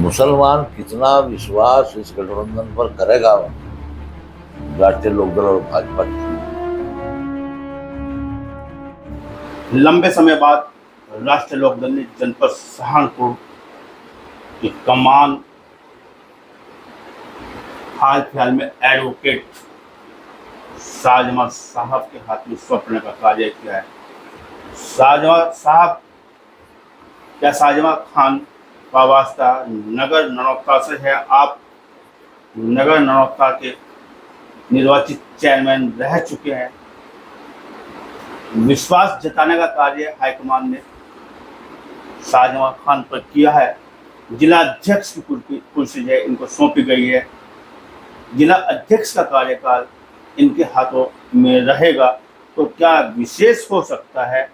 मुसलमान कितना विश्वास इस गठबंधन पर करेगा, राष्ट्रीय लोकदल और भाजपा की। लंबे समय बाद राष्ट्रीय लोकदल ने जनपद सहारनपुर की कमान हाल फिलहाल में एडवोकेट शाहजमां साहब के हाथ में सौंपने का कार्य किया है। शाहजमां साहब या शाहजमां खान का वास्ता नगर ननौता से है। आप नगर ननौता के निर्वाचित चेयरमैन रह चुके हैं। विश्वास जताने का कार्य हाईकमान ने शाहजमां खान पर किया है। जिला अध्यक्ष की कुर्सी जो है इनको सौंपी गई है। जिला अध्यक्ष का कार्यकाल इनके हाथों में रहेगा, तो क्या विशेष हो सकता है?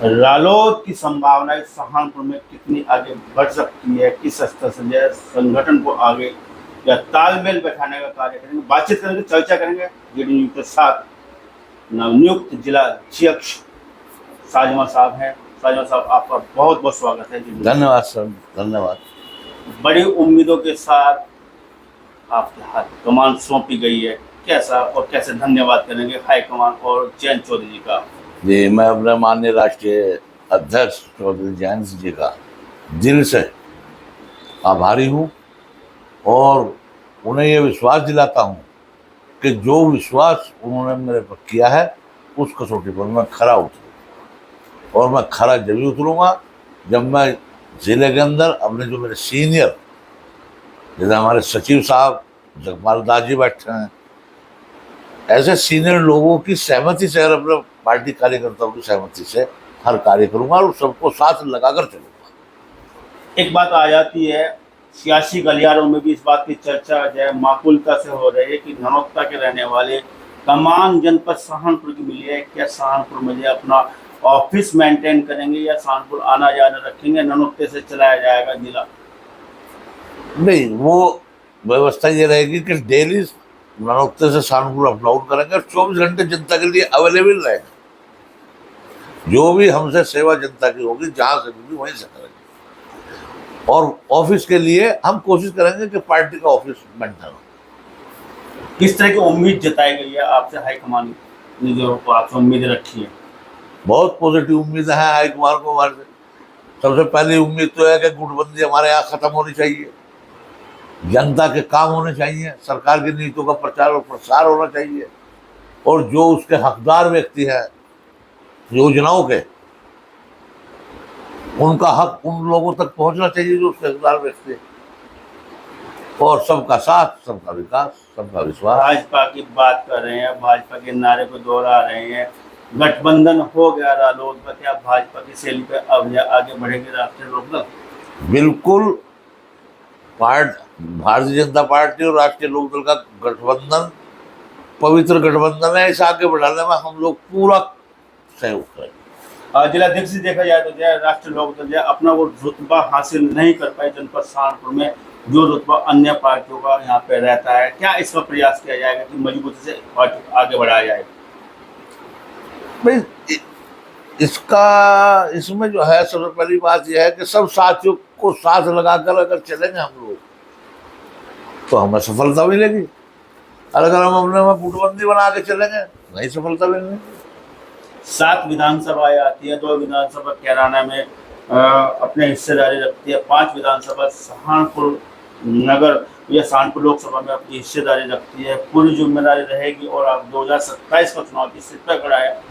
रालोद की संभावनाएं सहारनपुर में कितनी आगे बढ़ सकती है? किस स्तर से संगठन को आगे या तालमेल बैठाने का कार्य करेंगे, बातचीत करेंगे, चर्चा करेंगे। जेडीयू के साथ नवनियुक्त जिला अध्यक्ष शाहजमां साहब हैं। शाहजमां साहब, आपका बहुत बहुत स्वागत है। धन्यवाद सर, धन्यवाद। बड़ी उम्मीदों के साथ आपके हाथ कमान सौंपी गई है, कैसा और कैसे धन्यवाद करेंगे हाईकमान और जयंत चौधरी जी का? जी, मैं अपने माननीय राष्ट्रीय अध्यक्ष चौधरी जयंत जी का दिल से आभारी हूँ और उन्हें ये विश्वास दिलाता हूँ कि जो विश्वास उन्होंने मेरे पर किया है उस कसौटी पर मैं खरा उतरूँ, और मैं खरा जरूर उतरूँगा जब मैं ज़िले के अंदर अपने जो मेरे सीनियर, जैसे हमारे सचिव साहब जगपाल दास जी बैठे हैं, ऐसे सीनियर लोगों की सहमति से और अपने पार्टी कार्यकर्ताओं की सहमति से हर कार्य करूँगा और सबको साथ लगाकर चलूँगा। एक बात आ जाती है, सियासी गलियारों में भी इस बात की चर्चा जो है माकूलता से हो रही है कि ननौता के रहने वाले कमान जनपद सहारनपुर की मिली है। क्या सहारनपुर में जो अपना ऑफिस मेंटेन करेंगे या सहारनपुर आना जाना रखेंगे, ननौते से चलाया जाएगा जिला? नहीं, वो व्यवस्था ये रहेगी कि डेली ननौते से सहारनपुर अप डाउन करेंगे और 24 घंटे जनता के लिए अवेलेबल रहेंगे। जो भी हमसे सेवा जनता की होगी, जहाँ से भी वहीं से करेंगे। और ऑफिस के लिए हम कोशिश करेंगे कि पार्टी का ऑफिस मेंटेन हो। किस तरह की उम्मीद जताई गई है आपसे हाईकमान ने, जो आपसे उम्मीदें रखी है? बहुत पॉजिटिव उम्मीद है हाईकमान को हमारे से। सबसे पहली उम्मीद तो है कि गुटबंदी हमारे यहाँ खत्म होनी चाहिए, जनता के काम होने चाहिए, सरकार की नीतियों का प्रचार और प्रसार होना चाहिए, और जो उसके हकदार व्यक्ति हैं योजनाओं के, उनका हक उन लोगों तक पहुंचना चाहिए जो उसके हकदार व्यक्ति, और सबका साथ, सबका विकास, सबका विश्वास। भाजपा की बात कर रहे हैं, भाजपा के नारे को दोहरा रहे हैं, गठबंधन हो गया रालोद का, क्या भाजपा की शैली पे अब आगे बढ़ेंगे राष्ट्रीय लोकदल? बिल्कुल, भारतीय जनता पार्टी और राष्ट्रीय लोकदल का गठबंधन पवित्र गठबंधन है। इसे आगे बढ़ाने में हम लोग पूरा सहयोग करेंगे। जिलाध्यक्ष देखा जाए तो जो राष्ट्रीय लोकदल जो अपना वो रुतबा हासिल नहीं कर पाए जनपद सहारनपुर में, जो रुतबा अन्य पार्टियों का यहाँ पे रहता है, क्या इसका प्रयास किया जाएगा कि मजबूती से पार्टी को आगे बढ़ाया जाए? भाई, इसमें जो है सबसे पहली बात यह है कि सब साथियों को साथ लगाकर अगर चलेंगे हम लोग तो हमें सफलता मिलेगी। और अगर हम अपने में गुटबंदी बना के चलेंगे नहीं सफलता मिलेगी। 7 विधानसभाएं आती है, 2 विधानसभा कैराना में अपने हिस्सेदारी रखती है, 5 विधानसभा सहारनपुर नगर या सहारनपुर लोकसभा में अपनी हिस्सेदारी रखती है। पूरी जिम्मेदारी रहेगी और अब 2027 का चुनाव की स्थिति पर खड़ा है।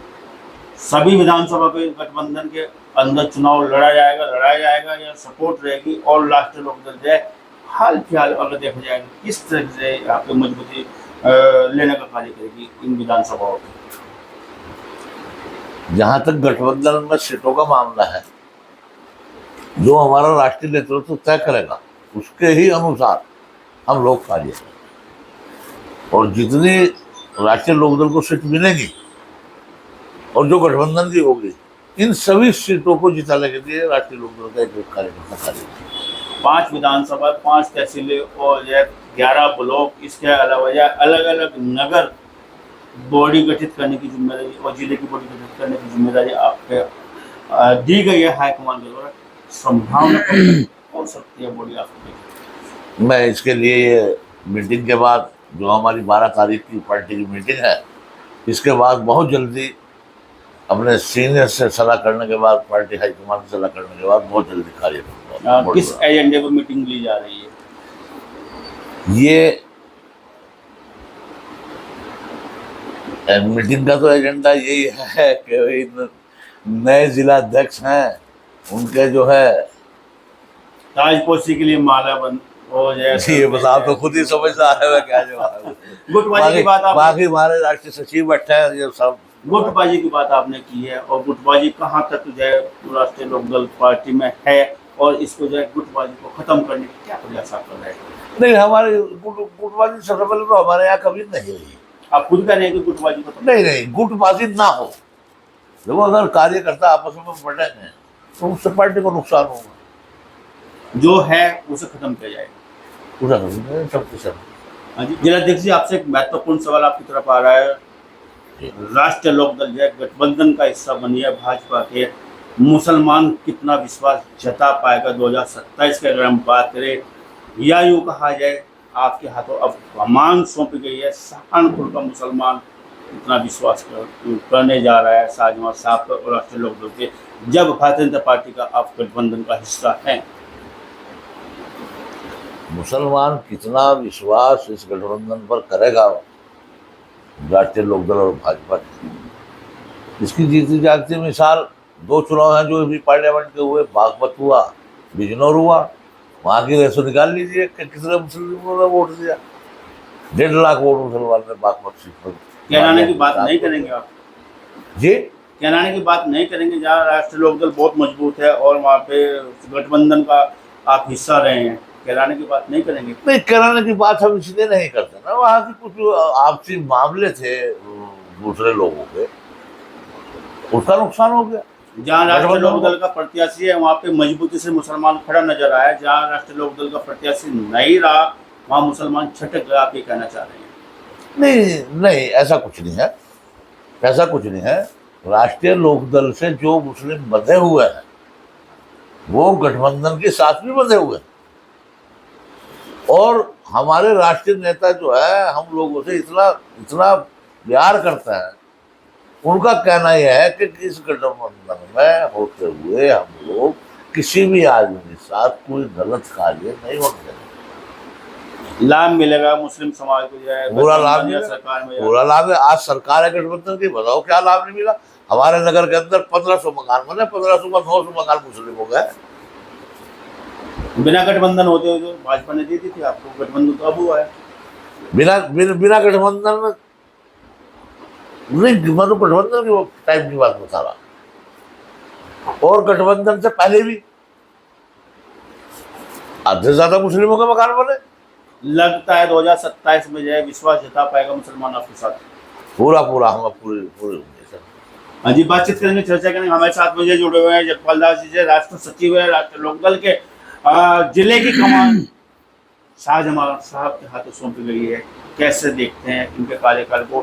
सभी विधानसभा के गठबंधन के अंदर चुनाव लड़ाया जाएगा या सपोर्ट रहेगी, और राष्ट्रीय लोकदल जो है हाल फिलहाल अगर देखा जाएगा किस तरह से यहाँ पे मजबूती लेने का कार्य करेगी इन विधानसभाओं में? जहाँ तक गठबंधन में सीटों का मामला है, जो हमारा राष्ट्रीय नेतृत्व तय करेगा उसके ही अनुसार हम लोग कार्य करेंगे, और जितनी राष्ट्रीय लोकदल को सीट मिलेगी और जो गठबंधन की होगी, इन सभी सीटों को जिताने के लिए राष्ट्रीय लोकदल का एक कार्यकर्ता कार्य करेगा। 5 विधानसभा, 5 तहसीलें और 11 ब्लॉक, इसके अलावा अलग अलग नगर बॉडी गठित करने की जिम्मेदारी और जिले की बॉडी गठित करने की जिम्मेदारी आप पे दी गई है हाईकमान के द्वारा। संभावना हो सकती है मैं इसके लिए ये मीटिंग के बाद, जो हमारी 12 तारीख की पार्टी की मीटिंग है, इसके बाद बहुत जल्दी अपने सीनियर से सलाह करने के बाद, पार्टी हाईकमान से सलाह करने के बाद बहुत जल्दी कार्य करूंगा। किस एजेंडे पर मीटिंग ली जा रही है? ये मीटिंग का तो एजेंडा यही है कि नए जिला अध्यक्ष हैं, उनके जो है ताजपोशी के लिए माला बंद हो जाए। ये बता तो खुद ही समझदार है, मैं क्या जवाब। गुटबाजी की बात बाकी हमारे राष्ट्रीय सचिव बैठे हैं, ये सब गुटबाजी की बात आपने की है, और गुटबाजी कहाँ तक जो है राष्ट्रीय लोकदल पार्टी में है, और इसको जो है गुटबाजी को खत्म करने की क्या प्रयास आप कर रहे हैं? नहीं, हमारे गुटबाजी सबसे पहले तो हमारे यहाँ कभी नहीं रही। आप खुद कह रहे हैं कि गुटबाजी को नहीं, गुटबाजी ना हो। जब अगर कार्यकर्ता आपस में बढ़ेंगे तो उससे पार्टी को नुकसान होगा। जो है उसे खत्म किया जाएगा। पूरा सबके सब। हाँ जी, जिलाध्यक्ष जी, आपसे एक महत्वपूर्ण सवाल आपकी तरफ आ रहा है। राष्ट्रीय लोकदल जो है गठबंधन का हिस्सा बनी है भाजपा के, मुसलमान कितना विश्वास जता पाएगा 2027 की अगर हम बात करें, या यूँ कहा जाए आपके हाथों अब कमान सौंपी गई है, सहारनपुर का मुसलमान कितना विश्वास करने जा रहा है शाहजहां साहब पर और राष्ट्रीय लोकदल के, जब भारतीय जनता पार्टी का आप गठबंधन का हिस्सा है? मुसलमान कितना विश्वास इस गठबंधन पर करेगा राष्ट्रीय लोकदल और भाजपा की, इसकी जीती जागती मिसाल 2 चुनाव हैं जो भी पार्लियामेंट के हुए। बागपत हुआ, बिजनौर हुआ, वहाँ की रेसो निकाल लीजिए कि कितने मुसलमानों ने वोट दिया। 1.5 लाख वोट मुसलमान ने बागपत सीट पर। कहलाने की बात नहीं करेंगे आप जी? कहलाने की बात नहीं करेंगे, जहाँ राष्ट्रीय लोकदल बहुत मजबूत है और वहाँ पे गठबंधन का आप हिस्सा रहे हैं, कहलाने की बात नहीं करेंगे? नहीं, कराने की बात हम इसलिए नहीं करते ना, वहाँ की कुछ आपसी मामले थे दूसरे लोगों के, उसका नुकसान हो गया। जहाँ राष्ट्रीय लोकदल का प्रत्याशी है वहाँ पे मजबूती से मुसलमान खड़ा नजर आया, जहाँ राष्ट्रीय लोकदल का प्रत्याशी नहीं रहा वहाँ मुसलमान छटक गया, आप ये कहना चाह रहे हैं? नहीं, ऐसा कुछ नहीं है, ऐसा कुछ नहीं है। राष्ट्रीय लोकदल से जो मुस्लिम बंधे हुए हैं वो गठबंधन के साथ भी बंधे हुए हैं, और हमारे राष्ट्रीय नेता जो है हम लोगों से इतना प्यार करते हैं। उनका कहना यह है कि इस गठबंधन में होते हुए हम लोग किसी भी आदमी के साथ कोई गलत कार्य नहीं होने देंगे। लाभ मिलेगा मुस्लिम समाज को, जो है पूरा लाभ गठबंधन या मिलेगा, सरकार में पूरा लाभ है। आज सरकार है गठबंधन की, बताओ क्या लाभ नहीं मिला। हमारे नगर के अंदर 1500 मकान बने, 1500 में 900 मकान मुस्लिम हो गए। बिना गठबंधन होते हुए तो भाजपा ने दे दी थी आपको, गठबंधन तो अब हुआ है। बिना गठबंधन नहीं, मैं तो गठबंधन की टाइम की बात बता रहा, और गठबंधन से पहले भी आधे से ज्यादा मुस्लिमों के मकान बने। लगता है 2027 में जो है विश्वास जता पाएगा मुसलमान आपके साथ? पूरा हम पूरे सर। हाँ जी, बातचीत करेंगे, चर्चा करेंगे। हमारे साथ मुझे जुड़े हुए हैं जगपाल दास जी, राष्ट्रीय सचिव है राष्ट्रीय लोकदल के। जिले की कमान शाहजहां साहब के हाथों सौंपी गई है, कैसे देखते हैं इनके कार्यकाल को,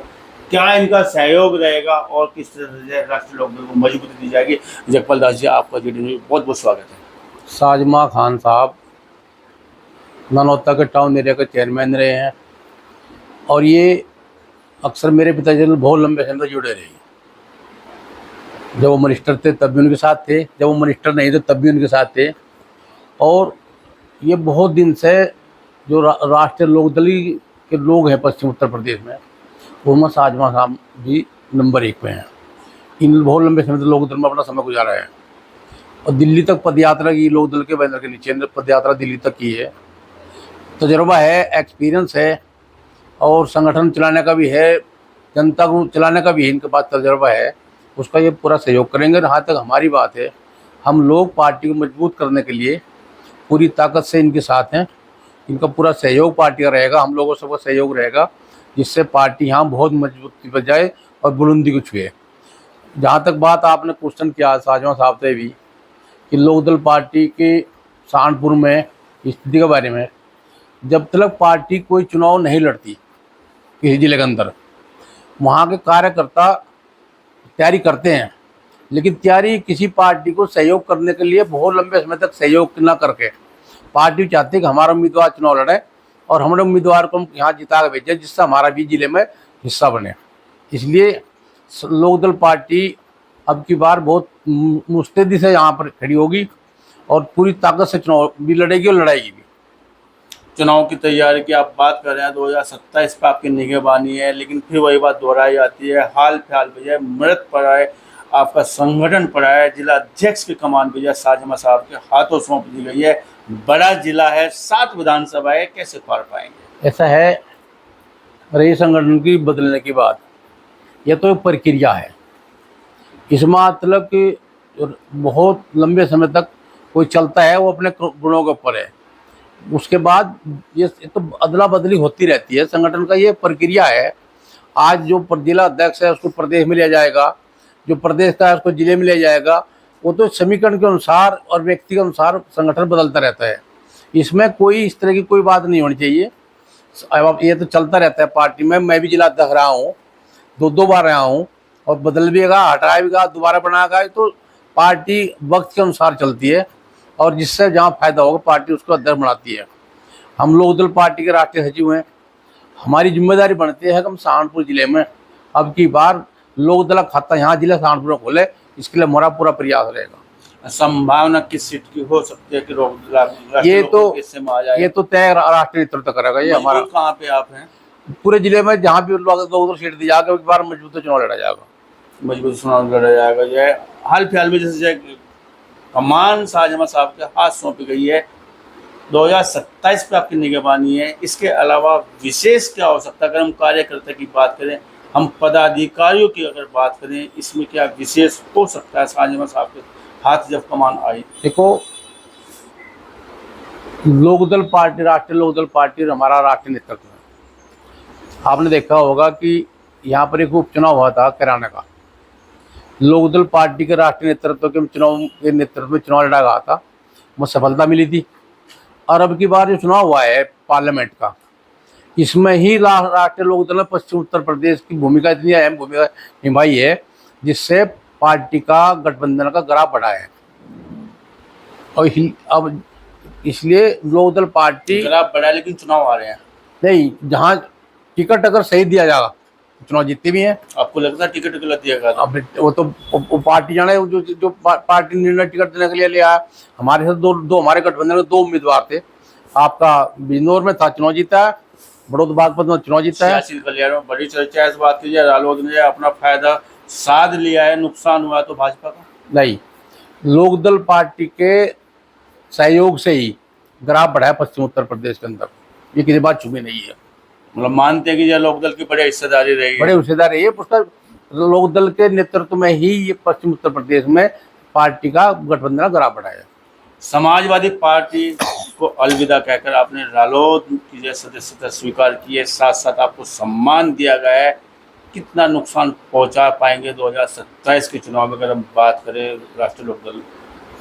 क्या इनका सहयोग रहेगा और किस तरह से राष्ट्रीय लोकदल को मजबूती दी जाएगी? जगपाल दास जी, आपका जीडी में बहुत बहुत स्वागत है। शाहजहां खान साहब ननौता के टाउन एरिया के चेयरमैन रहे हैं, और ये अक्सर मेरे पिताजी बहुत लंबे समय तक जुड़े रहे। जब वो मिनिस्टर थे तब भी उनके साथ थे, जब वो मिनिस्टर नहीं थे तब भी उनके साथ थे, और ये बहुत दिन से जो राष्ट्रीय लोकदल के लोग हैं पश्चिम उत्तर प्रदेश में, उनमें शाहजहां साहब भी नंबर 1 पे हैं। इन बहुत लंबे समय तक लोकदल में अपना समय गुजारा है, और दिल्ली तक पदयात्रा की, लोकदल के बैनर के नीचे पदयात्रा दिल्ली तक की है। तजुर्बा है, एक्सपीरियंस है, और संगठन चलाने का भी है, जनता को चलाने का भी है, इनके पास तजुर्बा है, उसका ये पूरा सहयोग करेंगे। जहाँ तक हमारी बात है, हम लोग पार्टी को मजबूत करने के लिए पूरी ताकत से इनके साथ हैं। इनका पूरा सहयोग पार्टी का रहेगा, हम लोगों सबका सहयोग रहेगा, जिससे पार्टी यहाँ बहुत मजबूती पर जाए और बुलंदी को छुए। जहाँ तक बात आपने क्वेश्चन किया शाहजहां साहब से भी कि लोकदल पार्टी के सहारनपुर में स्थिति के बारे में, जब तक पार्टी कोई चुनाव नहीं लड़ती किसी जिले के अंदर, वहाँ के कार्यकर्ता तैयारी करते हैं, लेकिन तैयारी किसी पार्टी को सहयोग करने के लिए बहुत लंबे समय तक सहयोग न करके पार्टी चाहती है कि हमारा उम्मीदवार चुनाव लड़े और हमारे उम्मीदवार को हम यहाँ जिता के भेजें, जिससे हमारा भी जिले में हिस्सा बने। इसलिए लोकदल पार्टी अब की बार बहुत मुस्तैदी से यहाँ पर खड़ी होगी और पूरी ताकत से चुनाव भी लड़ेगी और लड़ाएगी भी। चुनाव की तैयारी की आप बात कर रहे हैं, 2027 पे आपकी निगहबानी है, लेकिन फिर वही बात दोहराई जाती है। हाल फिलहाल भैया मृत पड़ा है, आपका संगठन पड़ा है, जिला अध्यक्ष की कमान भैया साजिमा साहब के हाथों सौंप दी गई है। बड़ा जिला है, 7 विधानसभा है, कैसे पार पाएंगे? ऐसा है, रही संगठन की बदलने की बात, यह तो एक प्रक्रिया है। इसमें मतलब कि बहुत लंबे समय तक कोई चलता है, वो अपने गुणों के ऊपर है। उसके बाद ये तो अदला बदली होती रहती है। संगठन का ये प्रक्रिया है। आज जो जिला अध्यक्ष है उसको प्रदेश में लिया जाएगा, जो प्रदेश का है उसको जिले में लिया जाएगा। वो तो समीकरण के अनुसार और व्यक्ति के अनुसार संगठन बदलता रहता है। इसमें कोई इस तरह की कोई बात नहीं होनी चाहिए। अब ये तो चलता रहता है पार्टी में। मैं भी जिला अध्यक्ष रहा हूँ, 2 बार रहा हूँ, और बदल भी गया, हटाया भी गया, दोबारा बनाया गया। तो पार्टी वक्त के अनुसार चलती है और जिससे जहाँ फायदा होगा पार्टी उसको अध्यक्ष बनाती है। हम लोकदल पार्टी के राष्ट्रीय सचिव हैं। हमारी जिम्मेदारी बनती है कि हम सहारनपुर जिले में अब की बार लोकदल खाता यहाँ जिला सहारनपुर में खोले। इसके लिए हमारा पूरा प्रयास रहेगा। संभावना किस सीट की हो सकती है कि ये तो किससे में आ जाए? ये तो तय राष्ट्रीय नेतृत्व करेगा। ये हमारा कहाँ पे आप हैं? पूरे जिले में जहाँ भी लोकदल सीट दी जाएगी एक बार मजबूत चुनाव लड़ा जाएगा। मजबूत चुनाव लड़ा जाएगा। जो हाल फिलहाल में जैसे कमान साजिमा साहब के हाथ सौंपी गई है, 2027 पे आपकी निगहबानी है। इसके अलावा विशेष क्या हो सकता है? अगर हम कार्यकर्ता की बात करें, हम पदाधिकारियों की अगर बात करें, इसमें क्या विशेष हो सकता है साजिमा साहब के हाथ जब कमान आई? देखो, लोकदल पार्टी, राष्ट्रीय लोकदल पार्टी हमारा राष्ट्रीय नेतृत्व है। आपने देखा होगा कि यहाँ पर एक उपचुनाव हुआ था कैराना का। लोकदल पार्टी के राष्ट्रीय नेतृत्व के नेतृत्व में चुनाव लड़ा गया था, मुझे सफलता मिली थी। और अब की बार जो चुनाव हुआ है पार्लियामेंट का, इसमें ही राष्ट्रीय लोकदल ने पश्चिम उत्तर प्रदेश की भूमिका, इतनी अहम भूमिका निभाई है, जिससे पार्टी का गठबंधन का ग्राफ बढ़ा है। और अब इसलिए लोकदल पार्टी ग्राफ बढ़ा, लेकिन चुनाव आ रहे हैं नहीं। जहाँ टिकट अगर सही दिया जाएगा, चुनाव जीतते भी हैं। आपको लगता है टिकट गलत दिया गया? अब वो तो पार्टी जाने, जो पार्टी निर्णय टिकट देने के लिए लिया है। हमारे साथ दो हमारे गठबंधन में 2 उम्मीदवार थे। आपका बिजनौर में था, चुनाव जीता है। बड़ौद बागपत में चुनाव जीता है। सियासी कल्याण में बड़ी चर्चा है। इस बात की रालोद ने अपना फायदा साध लिया है, नुकसान हुआ तो भाजपा का नहीं। लोकदल पार्टी के सहयोग से ही ग्राफ बढ़ा है पश्चिम उत्तर प्रदेश के अंदर, ये किसी बात छुपी नहीं है। मतलब मानते हैं कि यह लोकदल की बड़ी हिस्सेदारी रही, बड़े हिस्सेदार रही है। उसका लोकदल के नेतृत्व में ही ये पश्चिम उत्तर प्रदेश में पार्टी का गठबंधन ग्राफ बढ़ा है। समाजवादी पार्टी को अलविदा कहकर आपने रालोद की सदस्यता स्वीकार की है, साथ साथ आपको सम्मान दिया गया है। कितना नुकसान पहुंचा पाएंगे 2027 के चुनाव में, अगर हम बात करें राष्ट्रीय लोकदल?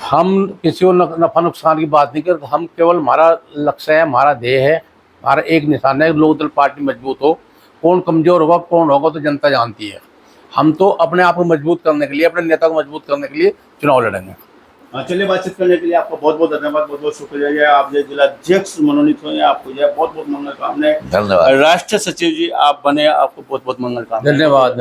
हम किसी को नफा नुकसान की बात नहीं करते। हम केवल, हमारा लक्ष्य है, हमारा ध्येय है, हमारा एक निशान है, लोकदल पार्टी मजबूत हो। कौन कमजोर होगा, कौन होगा, तो जनता जानती है। हम तो अपने आप को मजबूत करने के लिए, अपने नेता को मजबूत करने के लिए चुनाव लड़ेंगे। चलिए, बातचीत करने के लिए आपका बहुत बहुत धन्यवाद, बहुत बहुत शुक्रिया। आप जो जिला अध्यक्ष मनोनीत हुए, आपको जो बहुत बहुत मंगल कामनाएं। धन्यवाद। राष्ट्रीय सचिव जी आप बने, आपको बहुत बहुत मंगल कामनाएं। धन्यवाद।